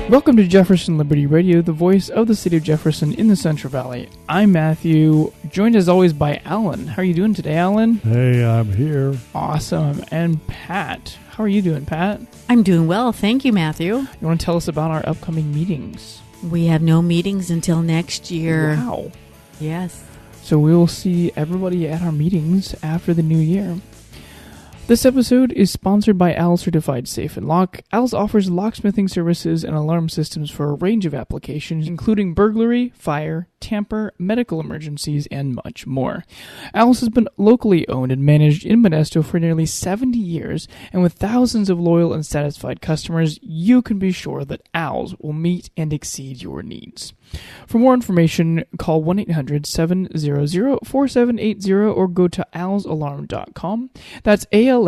Welcome to Jefferson Liberty Radio, the voice of the State of Jefferson in the Central Valley. I'm Matthew, joined as always by Alan. How are you doing today, Alan? Hey, I'm here. Awesome. And Pat. How are you doing, Pat? I'm doing well. Thank you, Matthew. You want to tell us about our upcoming meetings? We have no meetings until next year. Wow. Yes. So we will see everybody at our meetings after the new year. This episode is sponsored by AL Certified Safe and Lock. AL's offers locksmithing services and alarm systems for a range of applications, including burglary, fire, tamper, medical emergencies, and much more. AL's has been locally owned and managed in Modesto for nearly 70 years, and with thousands of loyal and satisfied customers, you can be sure that AL's will meet and exceed your needs. For more information, call 1-800-700-4780 or go to alsalarm.com. That's ALSALARM.com.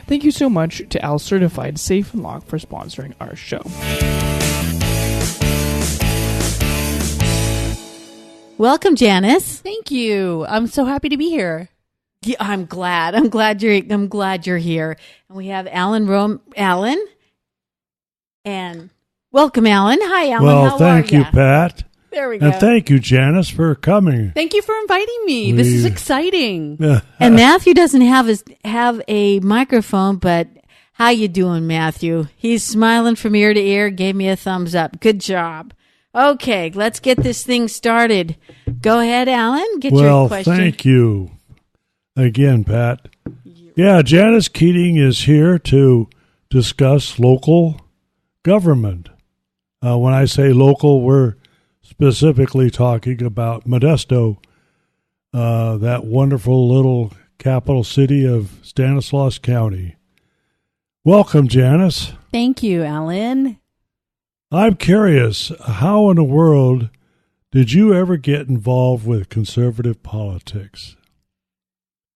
Thank you so much to AL Certified Safe and Lock for sponsoring our show. Welcome, Janice. Thank you. I'm so happy to be here. Yeah, I'm glad you're here. And we have Alan and welcome, Alan. Hi, Alan. Well, thank you, Pat. There we go. And thank you, Janice, for coming. Thank you for inviting me. This is exciting. And Matthew doesn't have a microphone, but how you doing, Matthew? He's smiling from ear to ear, gave me a thumbs up. Good job. Okay, let's get this thing started. Go ahead, Alan. Get your question. Well, thank you again, Pat. Yeah, Janice Keating is here to discuss local government. When I say local, we're specifically talking about Modesto, that wonderful little capital city of Stanislaus County. Welcome, Janice. Thank you, Alan. I'm curious, how in the world did you ever get involved with conservative politics?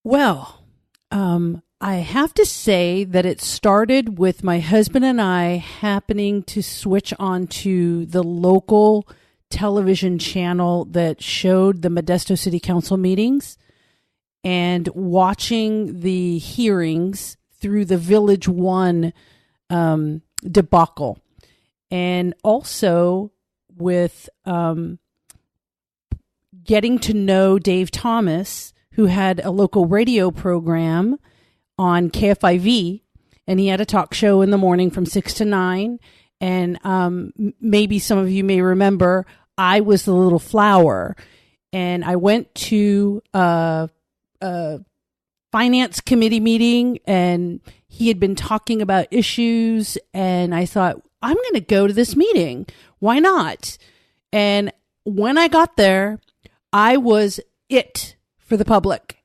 Well, I have to say that it started with my husband and I happening to switch on to the local television channel that showed the Modesto City Council meetings and watching the hearings through the Village One debacle. And also with getting to know Dave Thomas, who had a local radio program on KFIV, and he had a talk show in the morning from 6 to 9. And maybe some of you may remember, I was the little flower. And I went to a finance committee meeting, and he had been talking about issues, and I thought, I'm going to go to this meeting. Why not? And when I got there, I was it for the public.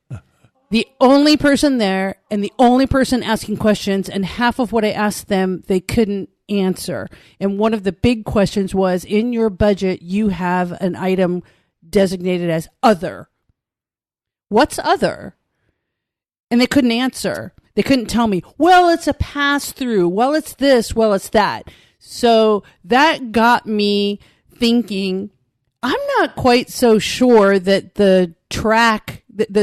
The only person there and the only person asking questions, and half of what I asked them, they couldn't answer. And one of the big questions was, in your budget, you have an item designated as other. What's other? And they couldn't answer. They couldn't tell me, well, it's a pass-through. Well, it's this. Well, it's that. So that got me thinking, I'm not quite so sure that the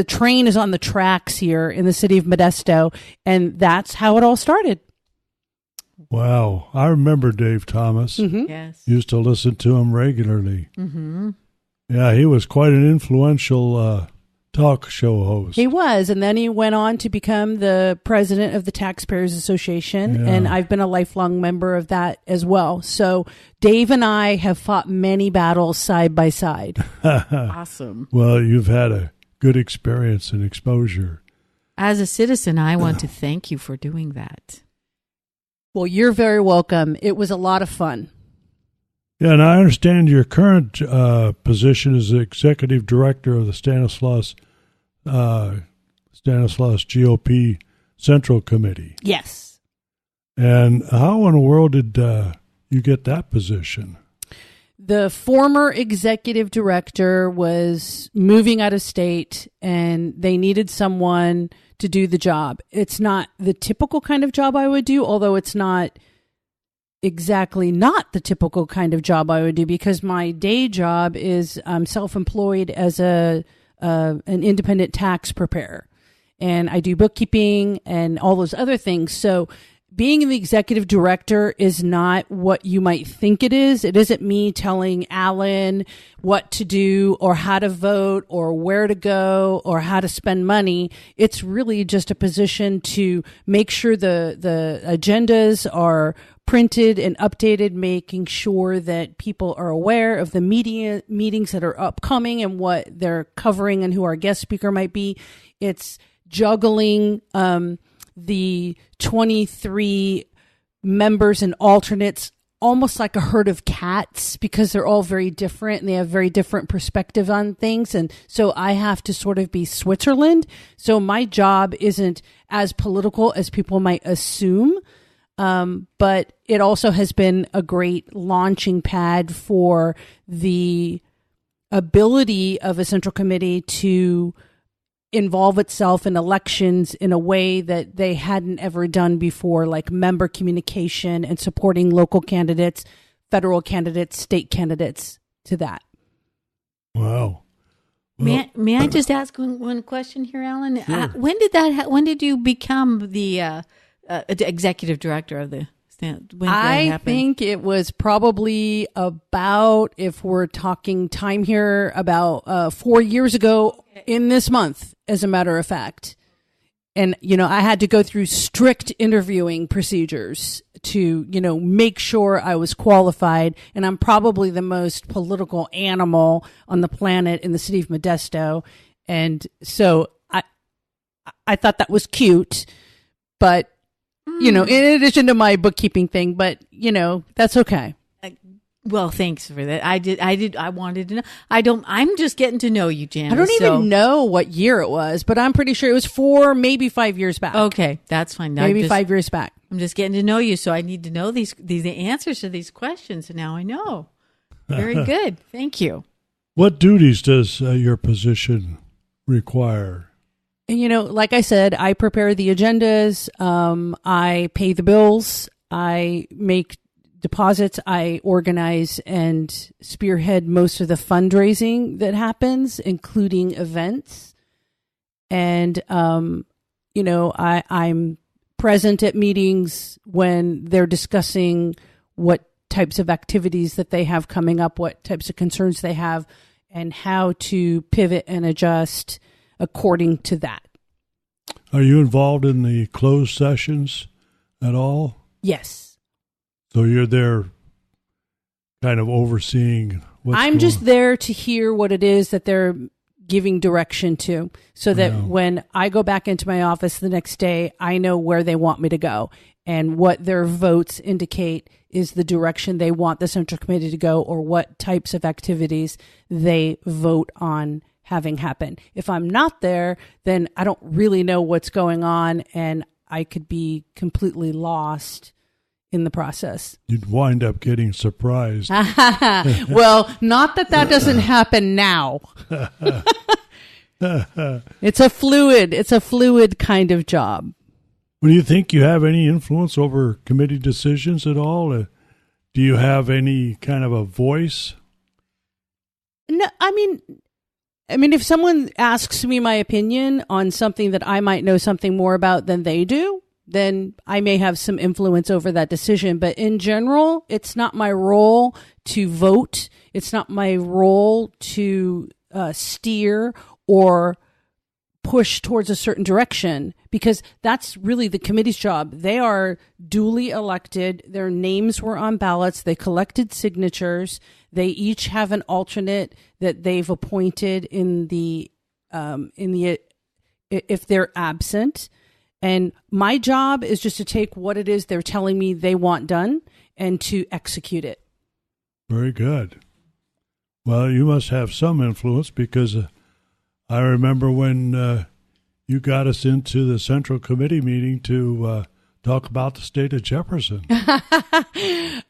train is on the tracks here in the city of Modesto. And that's how it all started. Wow. I remember Dave Thomas. Mm-hmm. Yes. Used to listen to him regularly. Mm-hmm. Yeah, he was quite an influential talk show host. He was, and then he went on to become the president of the Taxpayers Association, and I've been a lifelong member of that as well. So Dave and I have fought many battles side by side. Awesome. Well, you've had a good experience and exposure. As a citizen, I want to thank you for doing that. Well, you're very welcome. It was a lot of fun. Yeah, and I understand your current position as the executive director of the Stanislaus GOP Central Committee. Yes. And how in the world did you get that position? The former executive director was moving out of state, and they needed someone to do the job. It's not the typical kind of job I would do, although it's not exactly not the typical kind of job I would do, because my day job is I'm self-employed as an independent tax preparer, and I do bookkeeping and all those other things. So being the executive director is not what you might think it is. It isn't me telling Alan what to do or how to vote or where to go or how to spend money. It's really just a position to make sure the agendas are printed and updated, making sure that people are aware of the meetings that are upcoming and what they're covering and who our guest speaker might be. It's juggling the 23 members and alternates almost like a herd of cats, because they're all very different and they have very different perspectives on things. And so I have to sort of be Switzerland. So my job isn't as political as people might assume. But it also has been a great launching pad for the ability of a central committee to involve itself in elections in a way that they hadn't ever done before, like member communication and supporting local candidates, federal candidates, state candidates to that. Wow. Well, May I just ask one question here, Alan? Sure. When did you become the executive director of the stand? When did that I happen? think it was probably about, if we're talking time here, about 4 years ago in this month, as a matter of fact. And, I had to go through strict interviewing procedures to, make sure I was qualified. And I'm probably the most political animal on the planet in the city of Modesto. And so I thought that was cute, but in addition to my bookkeeping thing, but that's okay. Well, thanks for that. I wanted to know. I'm just getting to know you, Janice. I don't even know what year it was, but I'm pretty sure it was 4, maybe 5 years back. Okay, that's fine. Maybe 5 years back. I'm just getting to know you, so I need to know these answers to these questions, and now I know. Very good. Thank you. What duties does your position require? And, like I said, I prepare the agendas. I pay the bills. I make deposits. I organize and spearhead most of the fundraising that happens, including events. And, I'm present at meetings when they're discussing what types of activities that they have coming up, what types of concerns they have, and how to pivot and adjust according to that. Are you involved in the closed sessions at all? Yes. So you're there kind of overseeing what's I'm going just on. there to hear what it is that they're giving direction to, so that when I go back into my office the next day, I know where they want me to go, and what their votes indicate is the direction they want the Central Committee to go, or what types of activities they vote on having happen. If I'm not there, then I don't really know what's going on, and I could be completely lost in the process. You'd wind up getting surprised. Well, not that doesn't happen now. It's a fluid kind of job. Do you think you have any influence over committee decisions at all? Do you have any kind of a voice? No, I mean, if someone asks me my opinion on something that I might know something more about than they do, then I may have some influence over that decision. But in general, it's not my role to vote. It's not my role to steer or push towards a certain direction, because that's really the committee's job. They are duly elected. Their names were on ballots. They collected signatures. They each have an alternate that they've appointed in the if they're absent. And my job is just to take what it is they're telling me they want done and to execute it. Very good. Well, you must have some influence, because I remember when you got us into the Central Committee meeting to talk about the state of Jefferson.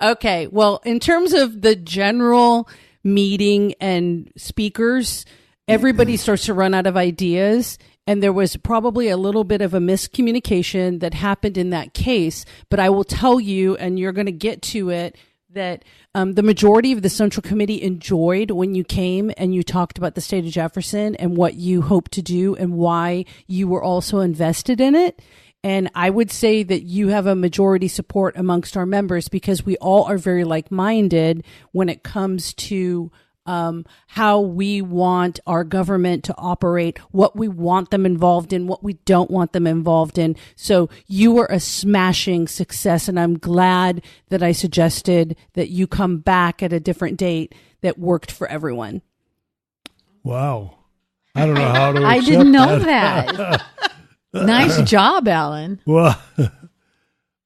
Okay. Well, in terms of the general meeting and speakers, everybody starts to run out of ideas. And there was probably a little bit of a miscommunication that happened in that case. But I will tell you, and you're going to get to it, that the majority of the Central Committee enjoyed when you came and you talked about the state of Jefferson and what you hope to do and why you were also invested in it. And I would say that you have a majority support amongst our members because we all are very like-minded when it comes to how we want our government to operate, what we want them involved in, what we don't want them involved in. So you were a smashing success, and I'm glad that I suggested that you come back at a different date that worked for everyone. Wow. I don't know how to I accept didn't know that. Nice job, Alan. Well,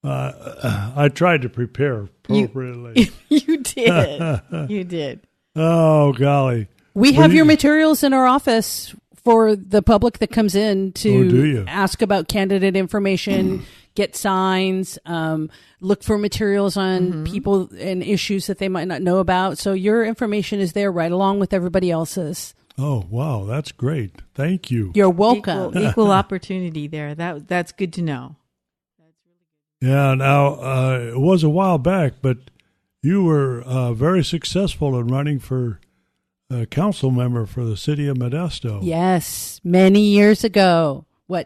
I tried to prepare appropriately. You did. You did. Oh, golly. We have your materials in our office for the public that comes in to ask about candidate information, get signs, look for materials on people and issues that they might not know about. So your information is there right along with everybody else's. Oh, wow. That's great. Thank you. You're welcome. Equal opportunity there. That's good to know. Yeah, now, it was a while back, but you were very successful in running for a council member for the city of Modesto. Yes, many years ago.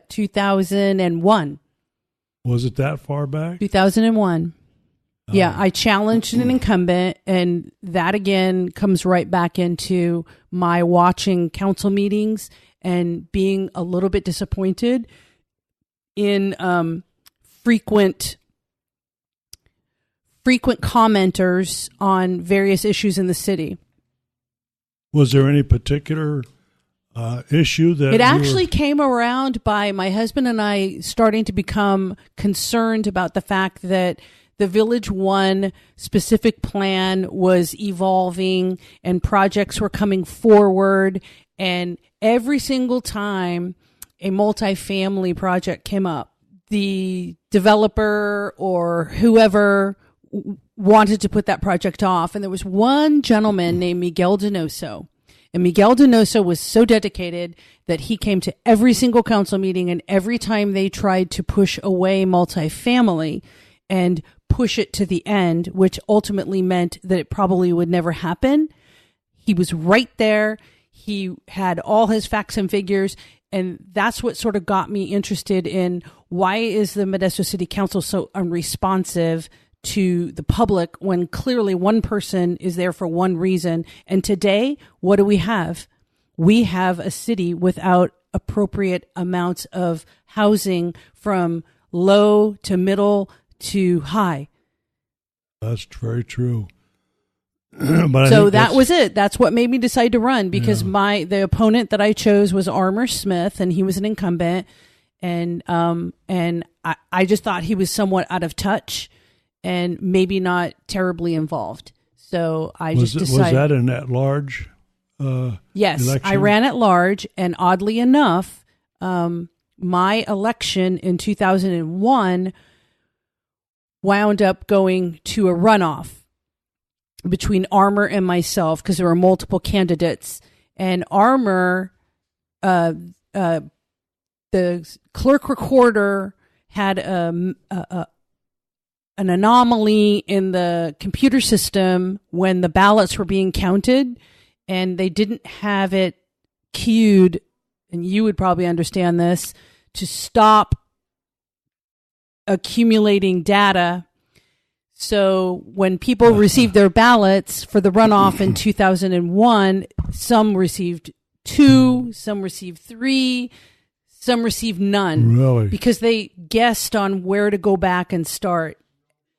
2001? Was it that far back? 2001. Yeah, I challenged an incumbent, and that again comes right back into my watching council meetings and being a little bit disappointed in frequent commenters on various issues in the city. Was there any particular issue that it actually came around by my husband and I starting to become concerned about the fact that the Village One specific plan was evolving and projects were coming forward, and every single time a multifamily project came up, the developer or whoever wanted to put that project off. And there was one gentleman named Miguel Donoso. And Miguel Donoso was so dedicated that he came to every single council meeting, and every time they tried to push away multifamily and push it to the end, which ultimately meant that it probably would never happen, he was right there. He had all his facts and figures. And that's what sort of got me interested in why is the Modesto City Council so unresponsive to the public when clearly one person is there for one reason. And today, what do we have? We have a city without appropriate amounts of housing from low to middle to high. That's very true. So that was it. That's what made me decide to run, because the opponent that I chose was Armour Smith, and he was an incumbent, and I just thought he was somewhat out of touch and maybe not terribly involved. So I just decided. Was that an at-large yes, election? I ran at large, and oddly enough, my election in 2001 wound up going to a runoff between Armour and myself, because there were multiple candidates. And Armour, the clerk recorder had an anomaly in the computer system when the ballots were being counted, and they didn't have it queued, and you would probably understand this, to stop accumulating data. So when people received their ballots for the runoff in 2001, some received 2, some received 3, some received none. Really? Because they guessed on where to go back and start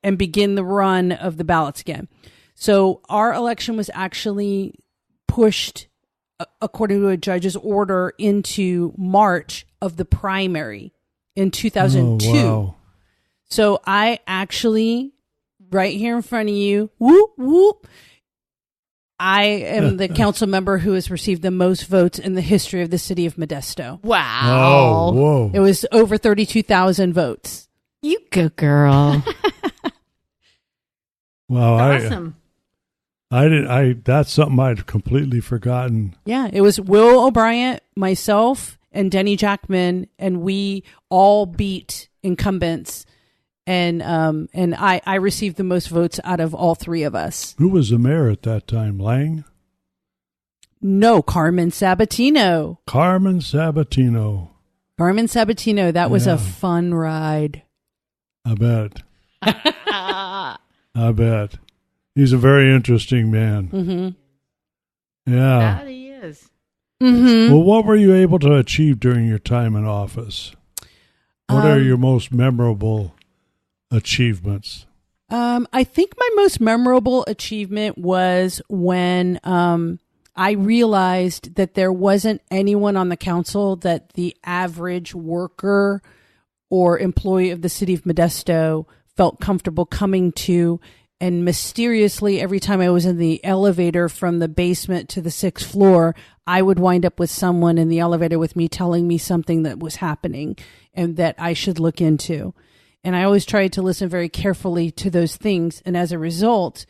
and begin the run of the ballots again. So our election was actually pushed, according to a judge's order, into March of the primary in 2002. Oh, wow. So I actually, right here in front of you, whoop, whoop, I am the council member who has received the most votes in the history of the city of Modesto. Wow. Oh, whoa. It was over 32,000 votes. You go, girl. Wow. Awesome. That's something I'd completely forgotten. Yeah, it was Will O'Brien, myself, and Denny Jackman, and we all beat incumbents. And I received the most votes out of all three of us. Who was the mayor at that time? Lang? No, Carmen Sabatino. Carmen Sabatino. Carmen Sabatino, that was Yeah. a fun ride. I bet. I bet. He's a very interesting man. Mm-hmm. Yeah. That he is. Mm-hmm. Well, what were you able to achieve during your time in office? What are your most memorable achievements? I think my most memorable achievement was when I realized that there wasn't anyone on the council that the average worker or employee of the city of Modesto felt comfortable coming to. And mysteriously, every time I was in the elevator from the basement to the 6th floor, I would wind up with someone in the elevator with me telling me something that was happening and that I should look into. And I always tried to listen very carefully to those things. And as a result,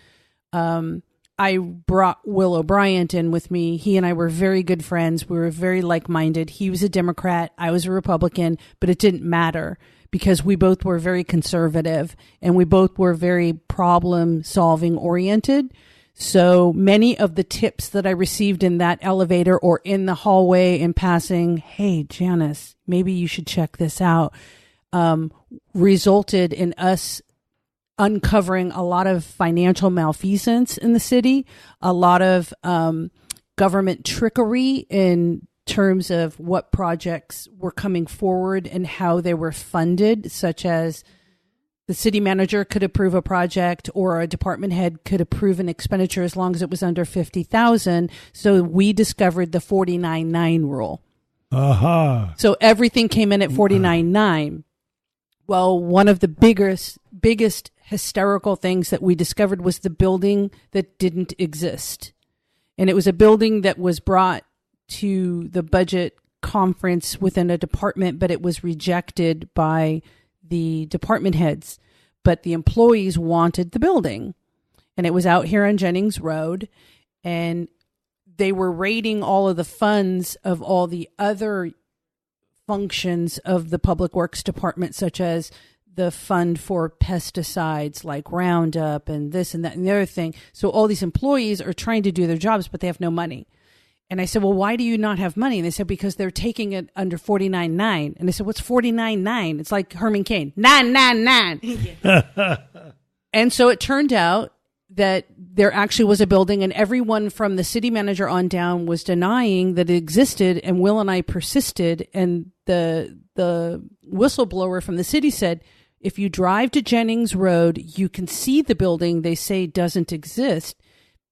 I brought Will O'Brien in with me. He and I were very good friends. We were very like-minded. He was a Democrat. I was a Republican, but it didn't matter because we both were very conservative and we both were very problem-solving oriented. So many of the tips that I received in that elevator or in the hallway in passing, hey, Janice, maybe you should check this out, resulted in us uncovering a lot of financial malfeasance in the city, a lot of government trickery in terms of what projects were coming forward and how they were funded, such as the city manager could approve a project or a department head could approve an expenditure as long as it was under $50,000. So we discovered the 49.9 rule. Aha. So everything came in at 49.9. Well, one of the biggest hysterical things that we discovered was the building that didn't exist. And it was a building that was brought to the budget conference within a department, but it was rejected by the department heads. But the employees wanted the building. And it was out here on Jennings Road. And they were raiding all of the funds of all the other functions of the Public Works Department, such as the fund for pesticides like Roundup and this and that and the other thing. So all these employees are trying to do their jobs, but they have no money. And I said, well, why do you not have money? And they said, because they're taking it under 49.9. And I said, what's 49.9? It's like Herman Cain, 999. And so it turned out that there actually was a building, and everyone from the city manager on down was denying that it existed. And Will and I persisted. And the whistleblower from the city said, if you drive to Jennings Road, you can see the building they say doesn't exist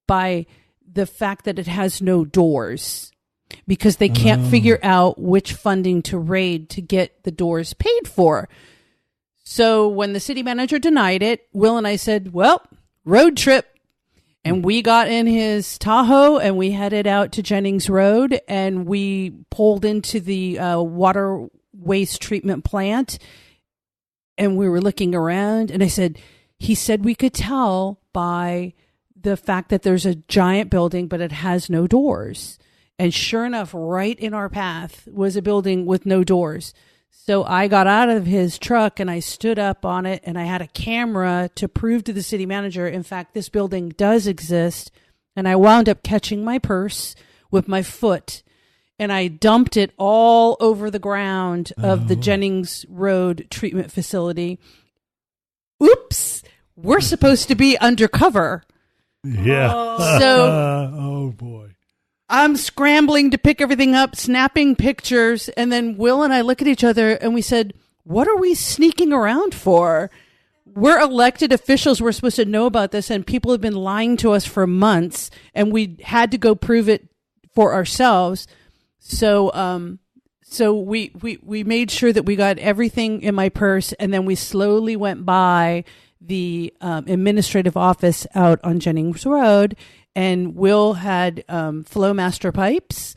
by the fact that it has no doors, because they can't figure out which funding to raid to get the doors paid for. So when the city manager denied it, Will and I said, well, road trip. And we got in his Tahoe and we headed out to Jennings Road and we pulled into the water waste treatment plant. And we were looking around and he said we could tell by the fact that there's a giant building, but it has no doors. And sure enough, right in our path was a building with no doors. So I got out of his truck and I stood up on it and I had a camera to prove to the city manager, in fact, this building does exist. And I wound up catching my purse with my foot and I dumped it all over the ground of the Jennings Road treatment facility. Oops, we're supposed to be undercover. Yeah. So, oh boy. I'm scrambling to pick everything up, snapping pictures, and then Will and I look at each other and we said, what are we sneaking around for? We're elected officials. We're supposed to know about this, and people have been lying to us for months, and we had to go prove it for ourselves. So we made sure that we got everything in my purse, and then we slowly went by the administrative office out on Jennings Road, and Will had Flowmaster pipes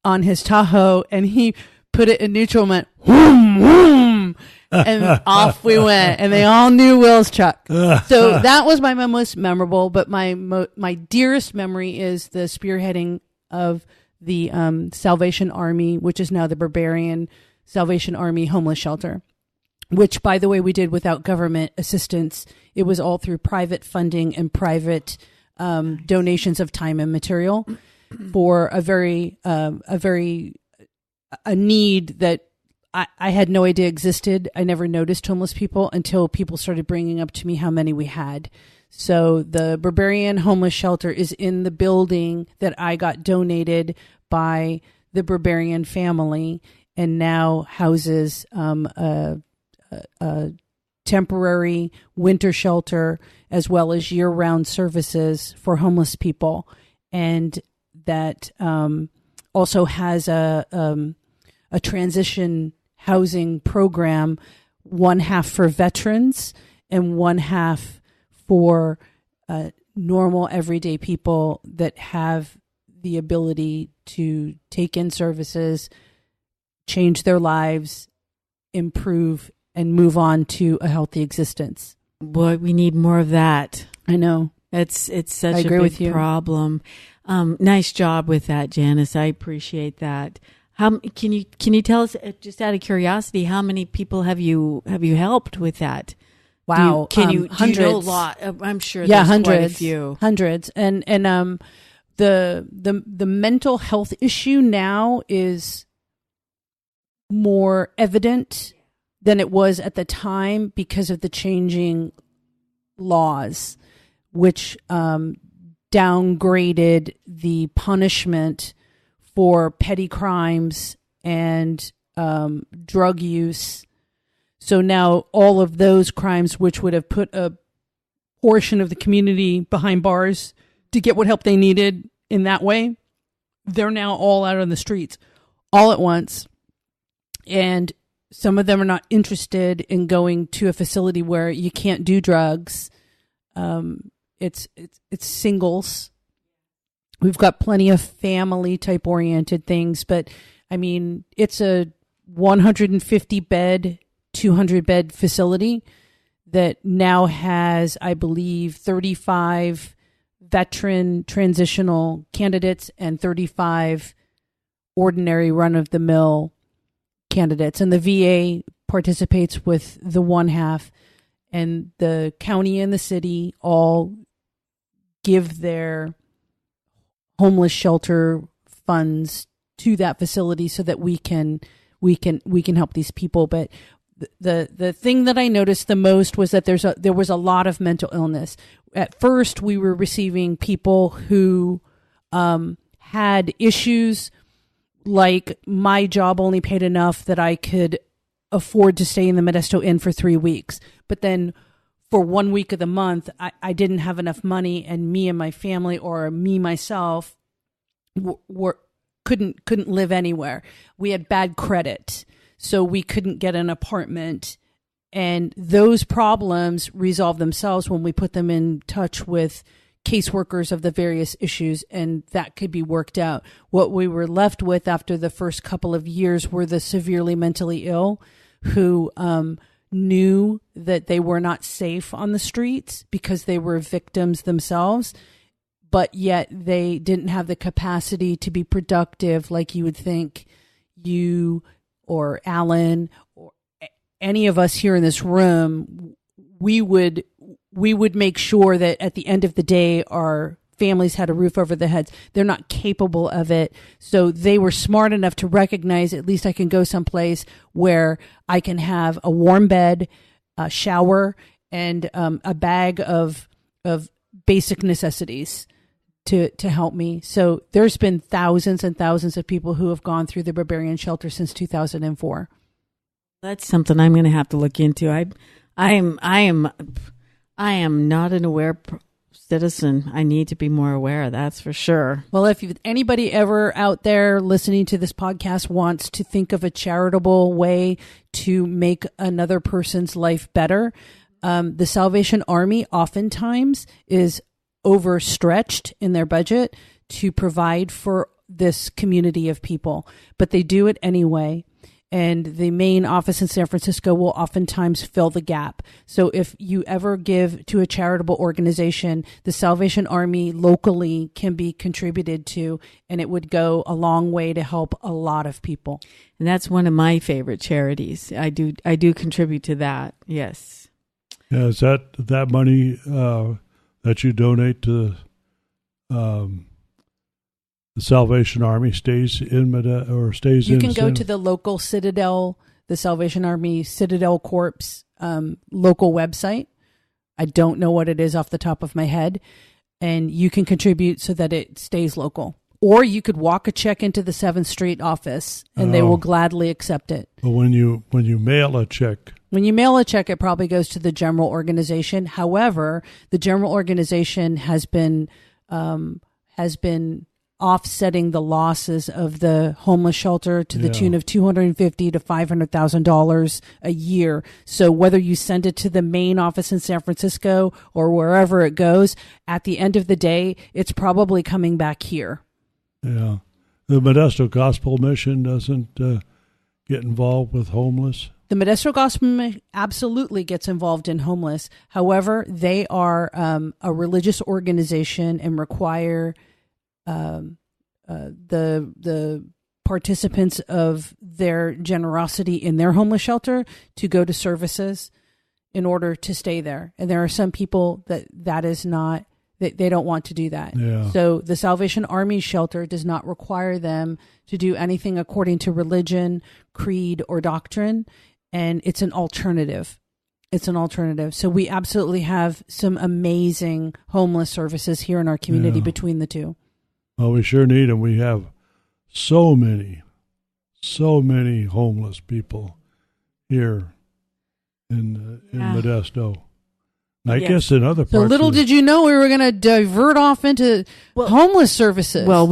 on his Tahoe, and he put it in neutral and went, whoom, whoom, and off we went, and they all knew Will's truck. So that was my most memorable, but my dearest memory is the spearheading of the Salvation Army, which is now the Barbarian Salvation Army Homeless Shelter, which, by the way, we did without government assistance. It was all through private funding and private donations of time and material for a need that I had no idea existed. I never noticed homeless people until people started bringing up to me how many we had. So the Barbarian Homeless Shelter is in the building that I got donated by the Barbarian family, and now houses a temporary winter shelter as well as year-round services for homeless people. And that also has a transition housing program, one half for veterans and one half for normal everyday people that have the ability to take in services, change their lives, improve, and move on to a healthy existence. Boy, we need more of that. I know. It's such a big problem. Nice job with that, Janice. I appreciate that. How can you tell us, just out of curiosity, how many people have you helped with that? Wow, hundreds. Do you know a lot? I'm sure. There's hundreds, quite a few. Hundreds, and the mental health issue now is more evident than it was at the time because of the changing laws, which downgraded the punishment for petty crimes and drug use. So now all of those crimes, which would have put a portion of the community behind bars to get what help they needed in that way, they're now all out on the streets all at once. And some of them are not interested in going to a facility where you can't do drugs. It's singles. We've got plenty of family type oriented things, but I mean, it's a 150 bed, 200 bed facility that now has, I believe, 35 veteran transitional candidates and 35 ordinary run of the mill candidates. And the VA participates with the one half, and the county and the city all give their homeless shelter funds to that facility so that we can help these people. But the thing that I noticed the most was that there was a lot of mental illness. At first, we were receiving people who had issues like, my job only paid enough that I could afford to stay in the Modesto Inn for 3 weeks. But then for 1 week of the month, I didn't have enough money, and me and my family, or me myself, couldn't live anywhere. We had bad credit, so we couldn't get an apartment. And those problems resolve themselves when we put them in touch with caseworkers of the various issues, and that could be worked out. What we were left with after the first couple of years were the severely mentally ill who knew that they were not safe on the streets because they were victims themselves, but yet they didn't have the capacity to be productive like you would think you or Alan or any of us here in this room. We would make sure that at the end of the day, our families had a roof over their heads. They're not capable of it. So they were smart enough to recognize, at least I can go someplace where I can have a warm bed, a shower, and a bag of basic necessities to help me. So there's been thousands and thousands of people who have gone through the Barbarian Shelter since 2004. That's something I'm going to have to look into. I am not an aware citizen. I need to be more aware. That's for sure. Well, if anybody ever out there listening to this podcast wants to think of a charitable way to make another person's life better, the Salvation Army oftentimes is overstretched in their budget to provide for this community of people, but they do it anyway. And the main office in San Francisco will oftentimes fill the gap. So if you ever give to a charitable organization, the Salvation Army locally can be contributed to, and it would go a long way to help a lot of people. And that's one of my favorite charities. I do contribute to that. Yes. Yeah, is that money that you donate to the Salvation Army stays in You can go to the local Citadel the Salvation Army Citadel Corps local website. I don't know what it is off the top of my head. And you can contribute so that it stays local. Or you could walk a check into the 7th Street office, and they will gladly accept it. But when you mail a check... When you mail a check, it probably goes to the general organization. However, the general organization has been offsetting the losses of the homeless shelter to the tune of $250,000 to $500,000 a year. So whether you send it to the main office in San Francisco or wherever it goes, at the end of the day, it's probably coming back here. Yeah. The Modesto Gospel Mission doesn't get involved with homeless? The Modesto Gospel absolutely gets involved in homeless. However, they are a religious organization and require the participants of their generosity in their homeless shelter to go to services in order to stay there. And there are some people that is not, they don't want to do that. Yeah. So the Salvation Army shelter does not require them to do anything according to religion, creed, or doctrine. And it's an alternative. It's an alternative. So we absolutely have some amazing homeless services here in our community between the two. Well, we sure need them. We have so many homeless people here in Modesto. I guess in other parts. So little did you know we were going to divert off into homeless services. Well,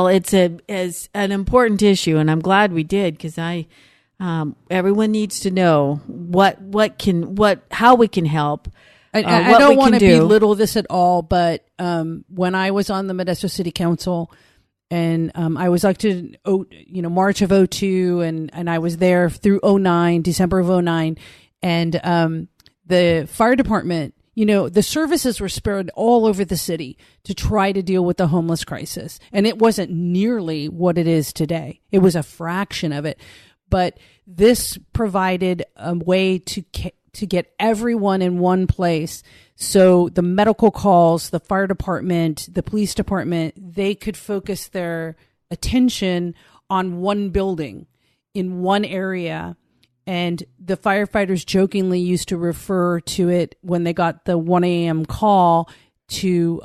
it's an important issue, and I'm glad we did, because everyone needs to know how we can help. I don't want to belittle this at all, but when I was on the Modesto City Council, and I was elected, March of 2002, and I was there through 2009, December of 2009, and the fire department, the services were spread all over the city to try to deal with the homeless crisis, and it wasn't nearly what it is today. It was a fraction of it, but this provided a way to get everyone in one place. So the medical calls, the fire department, the police department, they could focus their attention on one building in one area. And the firefighters jokingly used to refer to it when they got the 1 a.m. call to,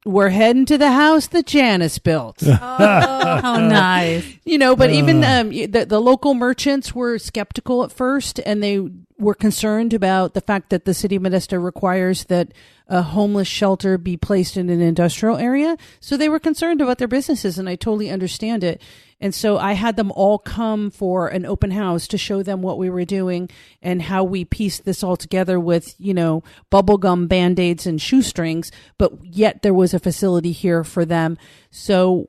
we're heading to the house that Janice built. Oh, how nice. But even the local merchants were skeptical at first, and they were concerned about the fact that the city of Modesto requires that a homeless shelter be placed in an industrial area. So they were concerned about their businesses, and I totally understand it. And so I had them all come for an open house to show them what we were doing and how we pieced this all together with, bubblegum, Band-Aids, and shoestrings, but yet there was a facility here for them. So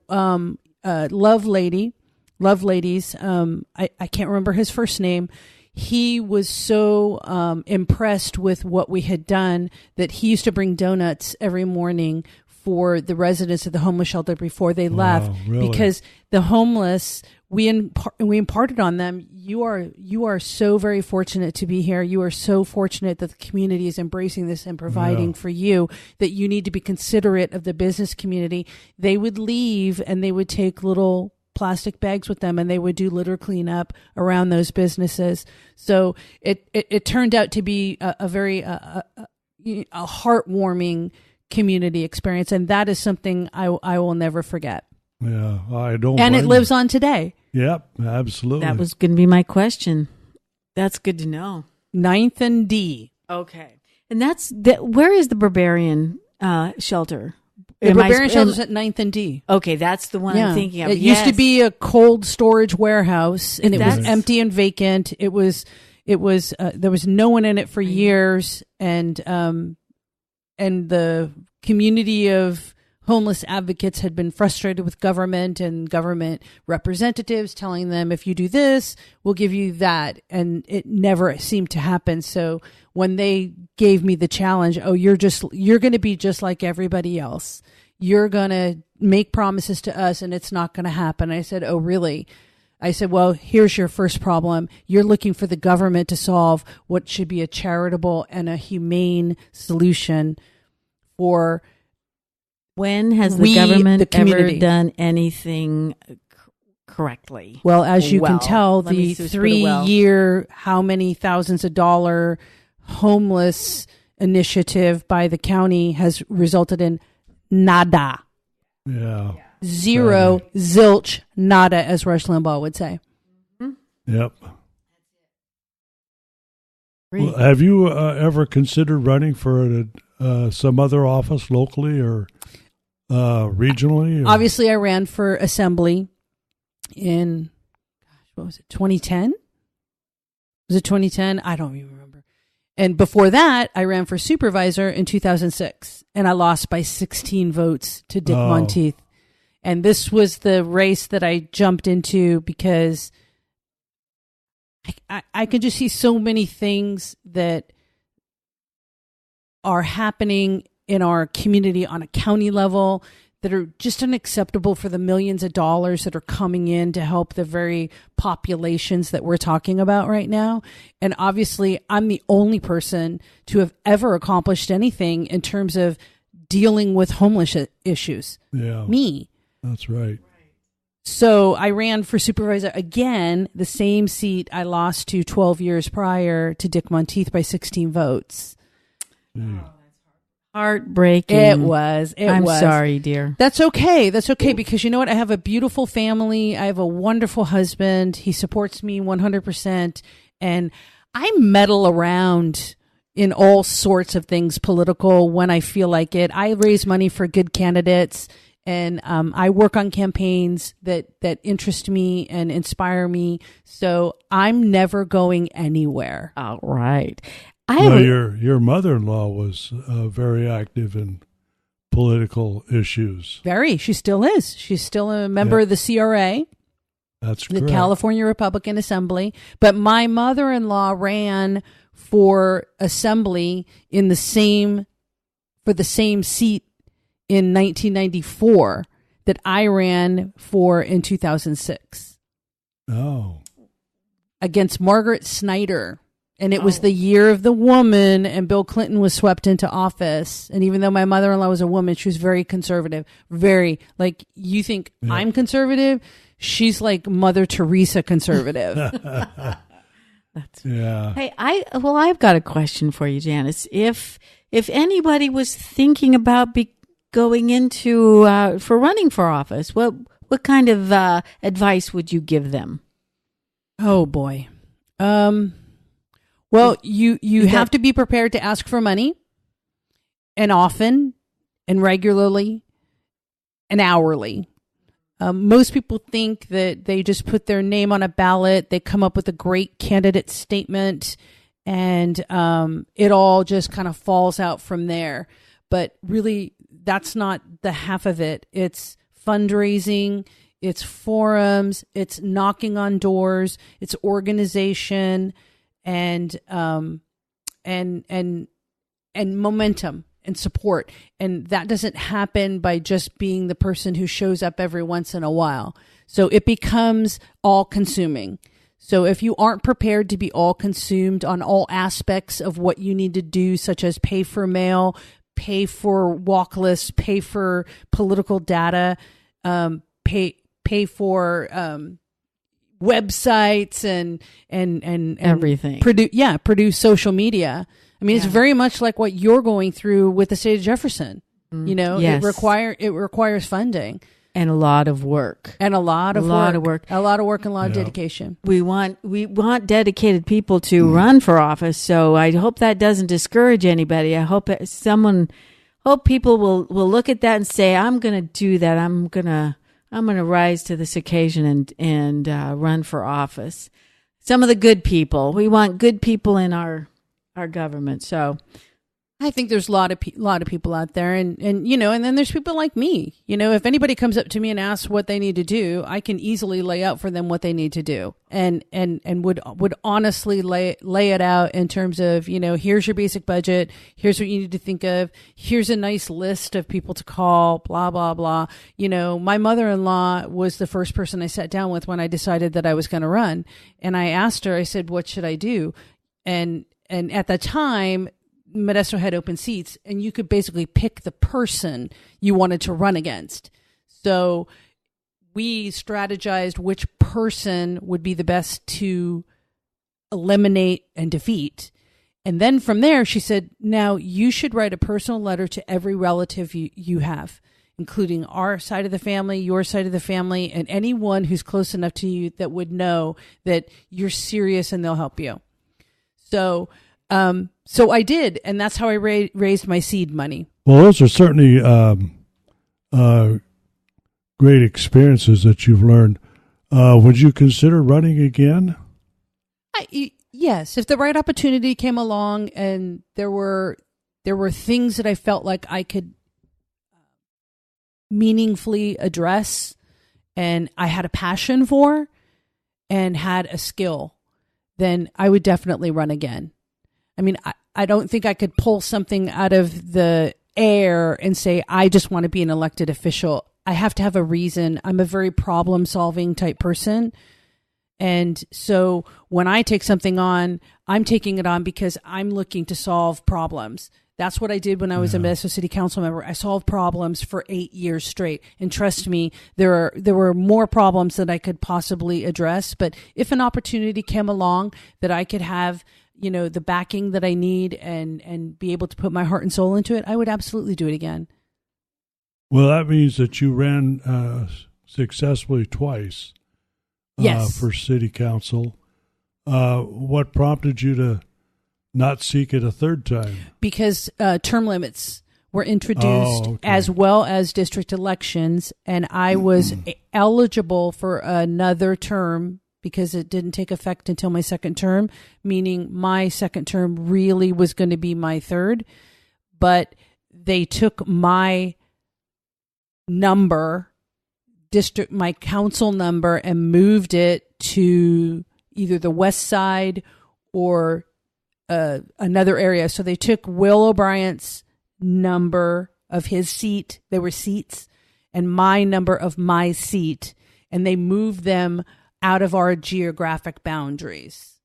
Ladies, I can't remember his first name. He was so impressed with what we had done that he used to bring donuts every morning for the residents of the homeless shelter before they left. Really? Because the homeless, we imparted on them, you are so very fortunate to be here. You are so fortunate that the community is embracing this and providing for you, that you need to be considerate of the business community. They would leave and they would take little plastic bags with them, and they would do litter cleanup around those businesses. So it turned out to be a very heartwarming community experience, and that is something I will never forget. Yeah, I don't. And it lives on today. Yep, absolutely. That was going to be my question. That's good to know. 9th and D. Okay, and where is the Barbarian shelter? The Barbarian shelter's at 9th and D. Okay, that's the one I'm thinking of. It used to be a cold storage warehouse, and it was empty and vacant. It was there was no one in it for years, and the community of homeless advocates had been frustrated with government and government representatives telling them, if you do this, we'll give you that. And it never seemed to happen. So when they gave me the challenge, you're going to be just like everybody else. You're going to make promises to us and it's not going to happen. I said, oh, really? I said, well, here's your first problem. You're looking for the government to solve what should be a charitable and a humane solution for. When has the government ever done anything correctly. Well, as you can tell, Let me the just put it well. 3-year, how many thousands of dollar homeless initiative by the county has resulted in nada. Yeah. Zero, zilch, nada, as Rush Limbaugh would say. Yep. Well, have you ever considered running for some other office locally or regionally? Or? Obviously, I ran for assembly in, what was it, 2010? Was it 2010? I don't even remember. And before that, I ran for supervisor in 2006, and I lost by 16 votes to Dick Monteith. And this was the race that I jumped into because I could just see so many things that are happening in our community on a county level that are just unacceptable for the millions of dollars that are coming in to help the very populations that we're talking about right now. And obviously, I'm the only person to have ever accomplished anything in terms of dealing with homeless issues. Yeah. Me. That's right. So I ran for supervisor again, the same seat I lost to 12 years prior to Dick Monteith by 16 votes. Yeah. Heartbreaking. It was. I'm sorry, dear. That's okay. That's okay because you know what? I have a beautiful family. I have a wonderful husband. He supports me 100%. And I meddle around in all sorts of things political when I feel like it. I raise money for good candidates. And I work on campaigns that interest me and inspire me. So I'm never going anywhere. All right. Your mother-in-law was very active in political issues. Very. She still is. She's still a member of the CRA. That's the correct. California Republican Assembly. But my mother-in-law ran for assembly for the same seat in 1994 that I ran for in 2006. Oh. Against Margaret Snyder. And it was the year of the woman, and Bill Clinton was swept into office. And even though my mother-in-law was a woman, she was very conservative. Very, like, you think I'm conservative? She's like Mother Teresa conservative. Yeah. Hey, I've got a question for you, Janice. If anybody was thinking about going into for running for office, what kind of advice would you give them? Oh boy. Well, you have to be prepared to ask for money, and often, and regularly, and hourly. Most people think that they just put their name on a ballot, they come up with a great candidate statement, and it all just kind of falls out from there. But really, that's not the half of it. It's fundraising, it's forums, it's knocking on doors, it's organization, and momentum and support. And that doesn't happen by just being the person who shows up every once in a while. So it becomes all consuming. So if you aren't prepared to be all consumed on all aspects of what you need to do, such as pay for mail, pay for walk lists, pay for political data, pay for websites and everything. Produce social media. I mean, it's very much like what you're going through with the state of Jefferson. You know, yes. it requires funding and a lot of work. And a lot of work and a lot of dedication. We want dedicated people to run for office. So I hope that doesn't discourage anybody. I hope people will look at that and say, I'm going to do that. I'm going to rise to this occasion and run for office. Some of the good people. We want good people in our government. So I think there's a lot of people out there, and you know, and then there's people like me. You know, if anybody comes up to me and asks what they need to do, I can easily lay out for them what they need to do, and would honestly lay it out in terms of, you know, here's your basic budget, here's what you need to think of, here's a nice list of people to call, blah blah blah. You know, my mother-in-law was the first person I sat down with when I decided that I was going to run, and I asked her, I said, what should I do? And at the time, Modesto had open seats, and you could basically pick the person you wanted to run against. So we strategized which person would be the best to eliminate and defeat. And then from there, she said, now you should write a personal letter to every relative you have, including our side of the family, your side of the family, and anyone who's close enough to you that would know that you're serious and they'll help you. So I did, and that's how I raised my seed money. Well, those are certainly great experiences that you've learned. Would you consider running again? Yes, if the right opportunity came along and there were things that I felt like I could meaningfully address and I had a passion for and had a skill, then I would definitely run again. I mean, I don't think I could pull something out of the air and say, I just want to be an elected official. I have to have a reason. I'm a very problem-solving type person. And so when I take something on, I'm taking it on because I'm looking to solve problems. That's what I did when I was a Modesto City Council member. I solved problems for 8 years straight. And trust me, there were more problems that I could possibly address. But if an opportunity came along that I could have, the backing that I need and be able to put my heart and soul into it, I would absolutely do it again. Well, that means that you ran successfully twice. Yes. For city council. What prompted you to not seek it a third time? Because term limits were introduced as well as district elections, and I was eligible for another term because it didn't take effect until my second term, meaning my second term really was going to be my third. But they took my number, my council number, and moved it to either the west side or another area. So they took Will O'Brien's number of his seat. There were seats, and my number of my seat, and they moved them out of our geographic boundaries.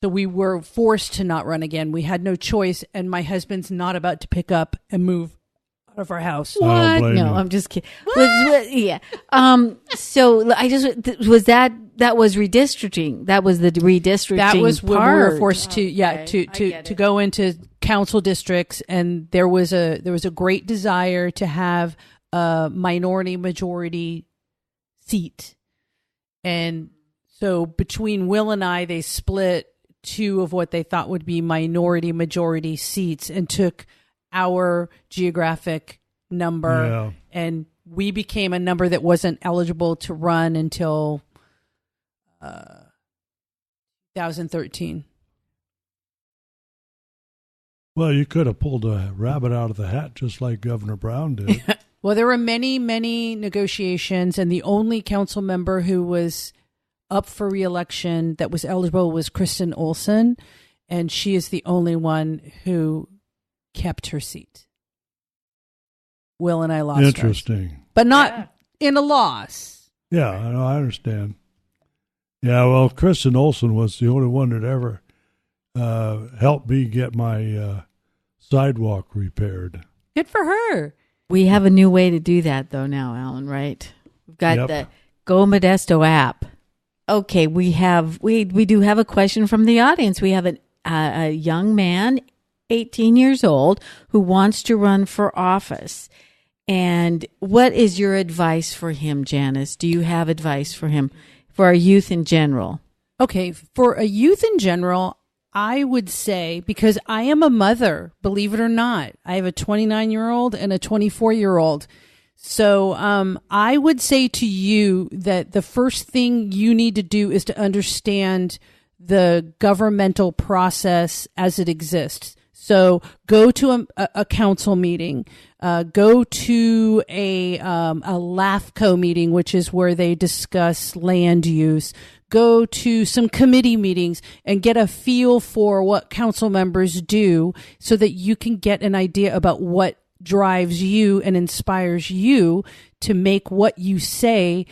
So we were forced to not run again. We had no choice, and my husband's not about to pick up and move out of our house. What? No, I'm just kidding. Yeah. So I just was that was redistricting. That was the redistricting. That was when part. we were forced to go into council districts, and there was a great desire to have a minority majority seat. And so between Will and I, they split two of what they thought would be minority majority seats and took our geographic number, and we became a number that wasn't eligible to run until 2013. Well, you could have pulled a rabbit out of the hat just like Governor Brown did. Well, there were many, many negotiations, and the only council member who was up for re-election that was eligible was Kristen Olson, and she is the only one who kept her seat. Will and I lost Interesting. ours, but not in a loss. Yeah, I understand. Yeah, well, Kristen Olson was the only one that ever helped me get my sidewalk repaired. Good for her. We have a new way to do that, though, now, Alan, right? We've got the Go Modesto app. Okay, we do have a question from the audience. We have a young man, 18 years old, who wants to run for office. And what is your advice for him, Janice? Do you have advice for him, for our youth in general? Okay, for a youth in general, I would say, because I am a mother, believe it or not, I have a 29-year-old and a 24-year-old. So I would say to you that the first thing you need to do is to understand the governmental process as it exists. So go to a council meeting, go to a LAFCO meeting, which is where they discuss land use. Go to some committee meetings and get a feel for what council members do so that you can get an idea about what drives you and inspires you to make what you say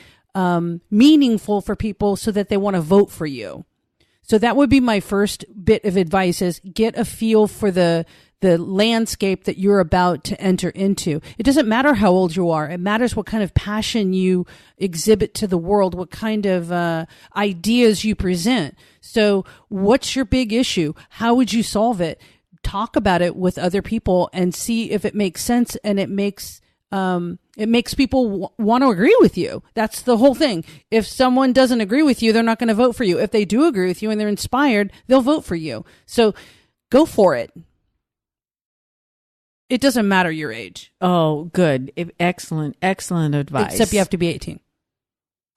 meaningful for people so that they want to vote for you. So that would be my first bit of advice: is get a feel for the landscape that you're about to enter into. It doesn't matter how old you are. It matters what kind of passion you exhibit to the world, what kind of ideas you present. So what's your big issue? How would you solve it? Talk about it with other people and see if it makes sense, and it makes people want to agree with you. That's the whole thing. If someone doesn't agree with you, they're not going to vote for you. If they do agree with you and they're inspired, they'll vote for you. So go for it. It doesn't matter your age. Oh, good. Excellent advice. Except you have to be 18.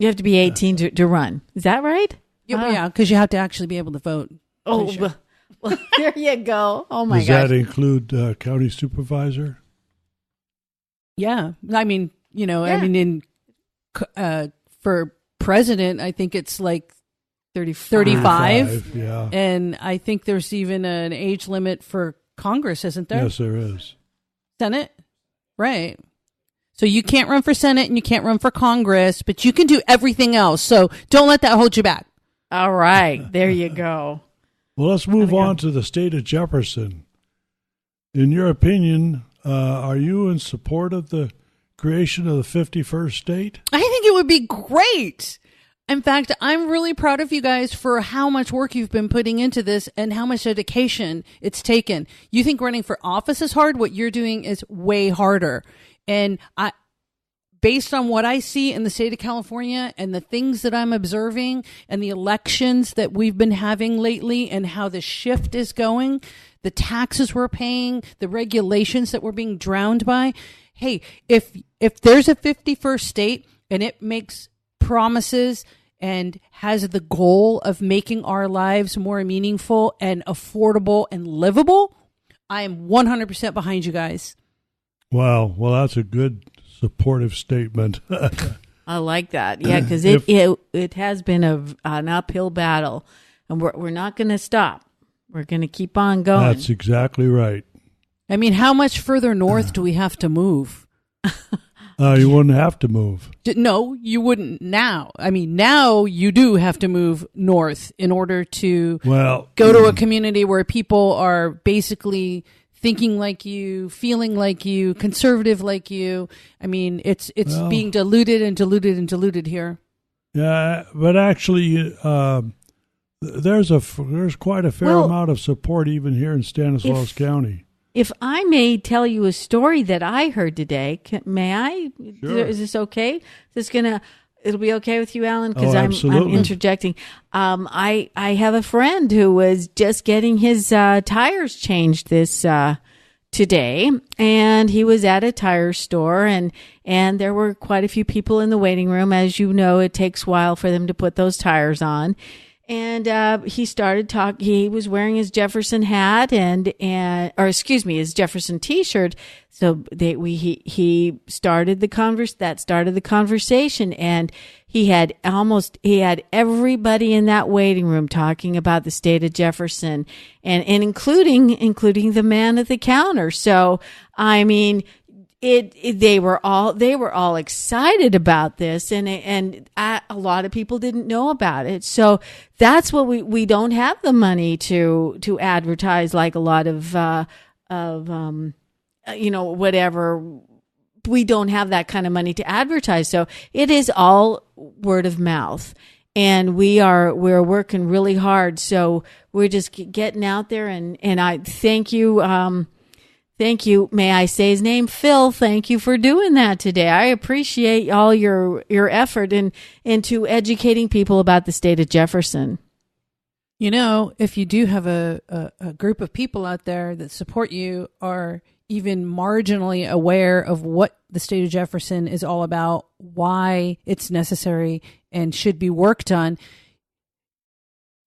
You have to be 18 to run. Is that right? Yeah, because you have to actually be able to vote. Oh, Sure. well, there you go. Oh, my Does gosh. that include county supervisor? Yeah. I mean, for president, I think it's like 35. Yeah. And I think there's even an age limit for Congress, isn't there? Yes, there is. Senate? Right. So you can't run for Senate and you can't run for Congress, but you can do everything else. So don't let that hold you back. All right. There you go. Well, let's move on to the state of Jefferson. In your opinion, are you in support of the creation of the 51st state? I think it would be great. In fact, I'm really proud of you guys for how much work you've been putting into this and how much dedication it's taken. You think running for office is hard? What you're doing is way harder. And based on what I see in the state of California and the things that I'm observing and the elections that we've been having lately and how the shift is going, the taxes we're paying, the regulations that we're being drowned by. Hey, if there's a 51st state and it makes promises and has the goal of making our lives more meaningful and affordable and livable, I am 100% behind you guys. Wow. Well, that's a good supportive statement. I like that. Yeah, because it has been an uphill battle, and we're not going to stop. We're going to keep on going. That's exactly right. I mean, how much further north do we have to move? You wouldn't have to move. No, you wouldn't now. I mean, now you do have to move north in order to go to a community where people are basically thinking like you, feeling like you, conservative like you. I mean, it's being diluted and diluted and diluted here. Yeah, but actually, there's quite a fair amount of support even here in Stanislaus County. If I may tell you a story that I heard today, may I? Sure. Is this okay? It'll be okay with you, Alan? Because I'm interjecting. I have a friend who was just getting his tires changed this today, and he was at a tire store, and there were quite a few people in the waiting room. As you know, it takes a while for them to put those tires on. And he started talking. He was wearing his Jefferson hat his Jefferson T-shirt. So he started the conversation, and he had everybody in that waiting room talking about the state of Jefferson, and including the man at the counter. So I mean, they were all excited about this, and a lot of people didn't know about it. So that's what we don't have the money to advertise, like a lot of whatever. We don't have that kind of money to advertise. So it is all word of mouth, and we're working really hard. So we're just getting out there, and I thank you. Thank you. May I say his name? Phil, thank you for doing that today. I appreciate all your effort into educating people about the state of Jefferson. You know, if you do have a group of people out there that support you, are even marginally aware of what the state of Jefferson is all about, why it's necessary and should be worked on,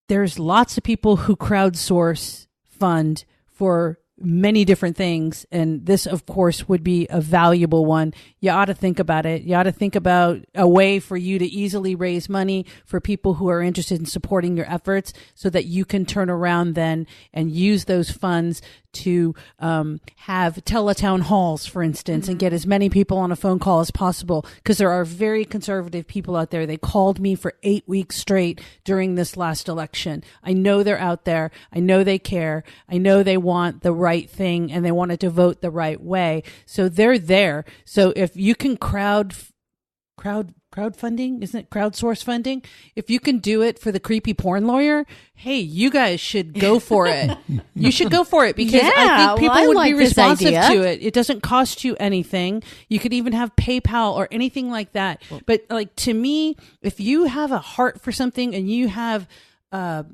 there's lots of people who crowdsource fund for many different things. And this, of course, would be a valuable one. You ought to think about it. You ought to think about a way for you to easily raise money for people who are interested in supporting your efforts so that you can turn around then and use those funds to have teletown halls, for instance, and get as many people on a phone call as possible. Because there are very conservative people out there. They called me for 8 weeks straight during this last election. I know they're out there. I know they care. I know they want the right thing and they wanted to vote the right way. So they're there. So if you can crowdfunding, isn't it crowdsource funding? If you can do it for the creepy porn lawyer, hey, you guys should go for it. You should go for it because I think people would be responsive to it. It doesn't cost you anything. You could even have PayPal or anything like that. But like to me, if you have a heart for something and you have a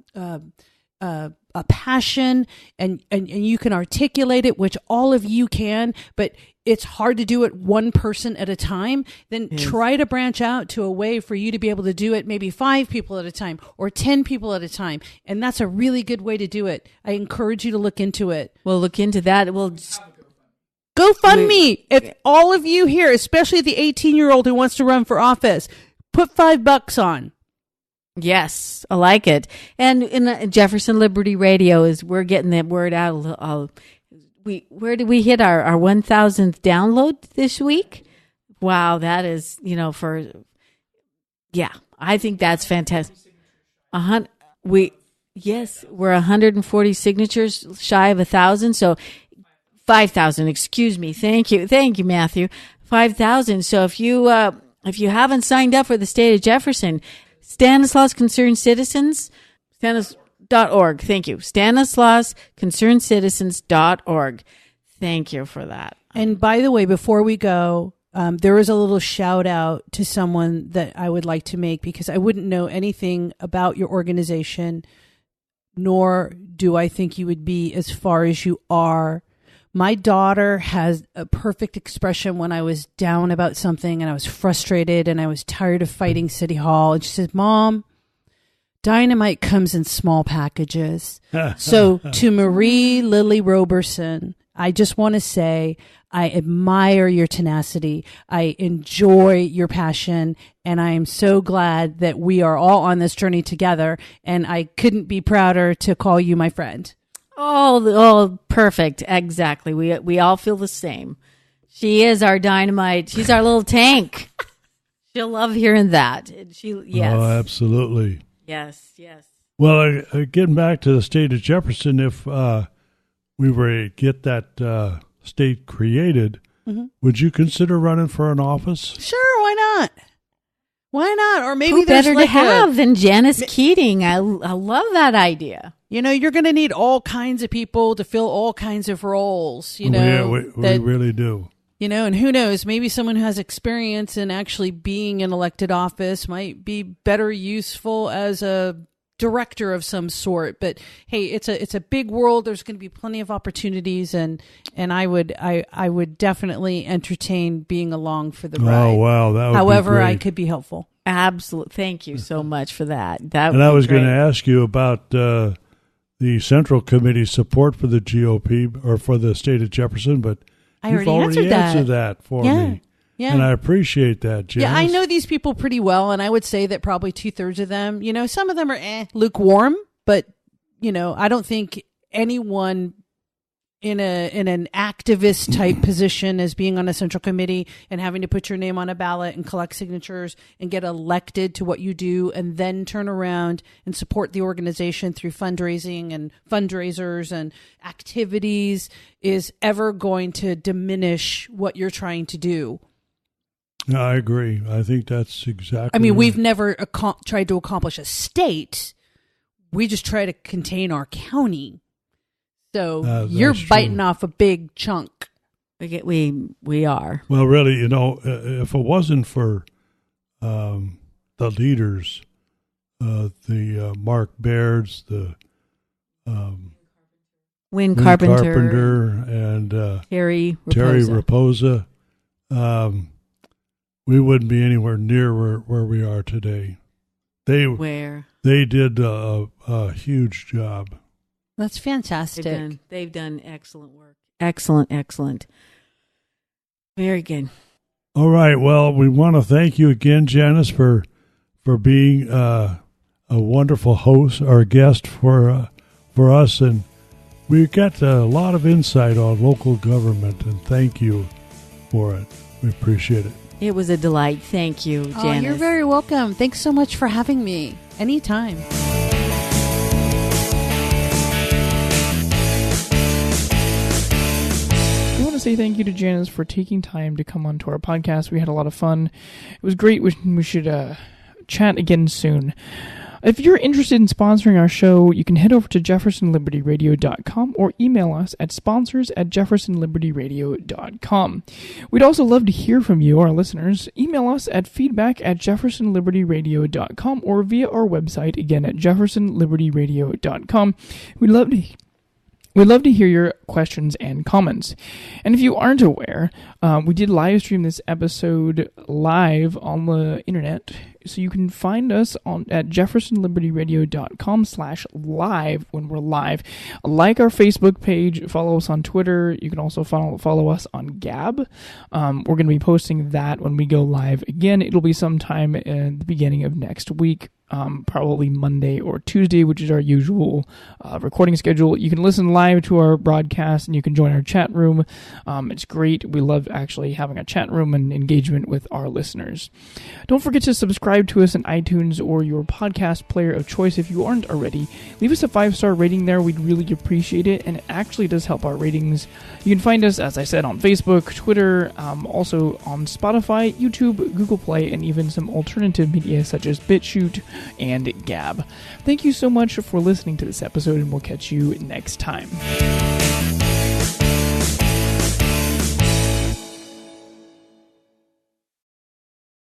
passion and you can articulate it, which all of you can, but it's hard to do it one person at a time, then try to branch out to a way for you to be able to do it maybe 5 people at a time or 10 people at a time. And that's a really good way to do it. I encourage you to look into it. We'll look into that. GoFundMe. If all of you here, especially the 18-year-old who wants to run for office, put $5 on. Yes, I like it. And in Jefferson Liberty Radio we're getting that word out. Where did we hit our 1,000th download this week? Wow, that is, I think that's fantastic. We're 140 signatures shy of 1,000, so 5,000. Excuse me. Thank you, Matthew. 5,000. So if you haven't signed up for the State of Jefferson, Stanislaus Concerned Citizens, Stanislaus.org. Thank you. StanislausConcernedCitizens.org. Thank you for that. And by the way, before we go, there is a little shout out to someone that I would like to make because I wouldn't know anything about your organization, nor do I think you would be as far as you are. My daughter has a perfect expression when I was down about something and I was frustrated and I was tired of fighting City Hall. And she said, Mom, dynamite comes in small packages. So to Marie Lily Roberson, I just want to say I admire your tenacity. I enjoy your passion. And I am so glad that we are all on this journey together. And I couldn't be prouder to call you my friend. Oh, perfect. Exactly. We all feel the same. She is our dynamite. She's our little tank. She'll love hearing that. Yes. Oh, absolutely. Yes. Well, getting back to the State of Jefferson, if we were to get that state created, would you consider running for an office? Sure, why not? Why not? Or maybe who better to have than Janice Keating? I love that idea. You're going to need all kinds of people to fill all kinds of roles. Yeah, we really do. And who knows? Maybe someone who has experience in actually being in elected office might be better useful as a director of some sort. But hey, it's a big world. There's going to be plenty of opportunities, and I would definitely entertain being along for the ride. Oh wow, that would however be great. I could be helpful. Absolutely, thank you so much for that. And I was going to ask you about the Central Committee support for the GOP or for the State of Jefferson, but you've already answered that for me. Yeah. And I appreciate that, Janice. Yeah, I know these people pretty well, and I would say that probably 2/3 of them, some of them are lukewarm, but, I don't think anyone in an activist type position as being on a central committee and having to put your name on a ballot and collect signatures and get elected to what you do and then turn around and support the organization through fundraising and fundraisers and activities is ever going to diminish what you're trying to do. I agree. I think that's exactly right. We've never tried to accomplish a state. We just try to contain our county. So you're biting off a big chunk. We are. Well, really, if it wasn't for the leaders, the Mark Bairds, the Win Carpenter and Terry Raposa, we wouldn't be anywhere near where we are today. They did a huge job. That's fantastic. They've done excellent work. Excellent. Very good. All right. Well, we want to thank you again, Janice, for being a wonderful host, our guest for us, and we got a lot of insight on local government, and thank you for it. We appreciate it. It was a delight. Thank you, Janice. Oh, you're very welcome. Thanks so much for having me. Anytime. I want to say thank you to Janice for taking time to come onto our podcast. We had a lot of fun. It was great. We should chat again soon. If you're interested in sponsoring our show, you can head over to jeffersonlibertyradio.com or email us at sponsors@jeffersonlibertyradio.com. We'd also love to hear from you, our listeners. Email us at feedback@jeffersonlibertyradio.com or via our website, again, at jeffersonlibertyradio.com. We'd love to hear your questions and comments. And if you aren't aware, we did live stream this episode live on the internet. So you can find us at jeffersonlibertyradio.com/live when we're live. Like our Facebook page, follow us on Twitter. You can also follow us on Gab. We're going to be posting that when we go live again. It'll be sometime in the beginning of next week. Probably Monday or Tuesday, which is our usual recording schedule. You can listen live to our broadcast, and you can join our chat room. It's great. We love actually having a chat room and engagement with our listeners. Don't forget to subscribe to us on iTunes or your podcast player of choice if you aren't already. Leave us a 5-star rating there. We'd really appreciate it, and it actually does help our ratings. You can find us, as I said, on Facebook, Twitter, also on Spotify, YouTube, Google Play, and even some alternative media such as BitChute and Gab. Thank you so much for listening to this episode, and we'll catch you next time.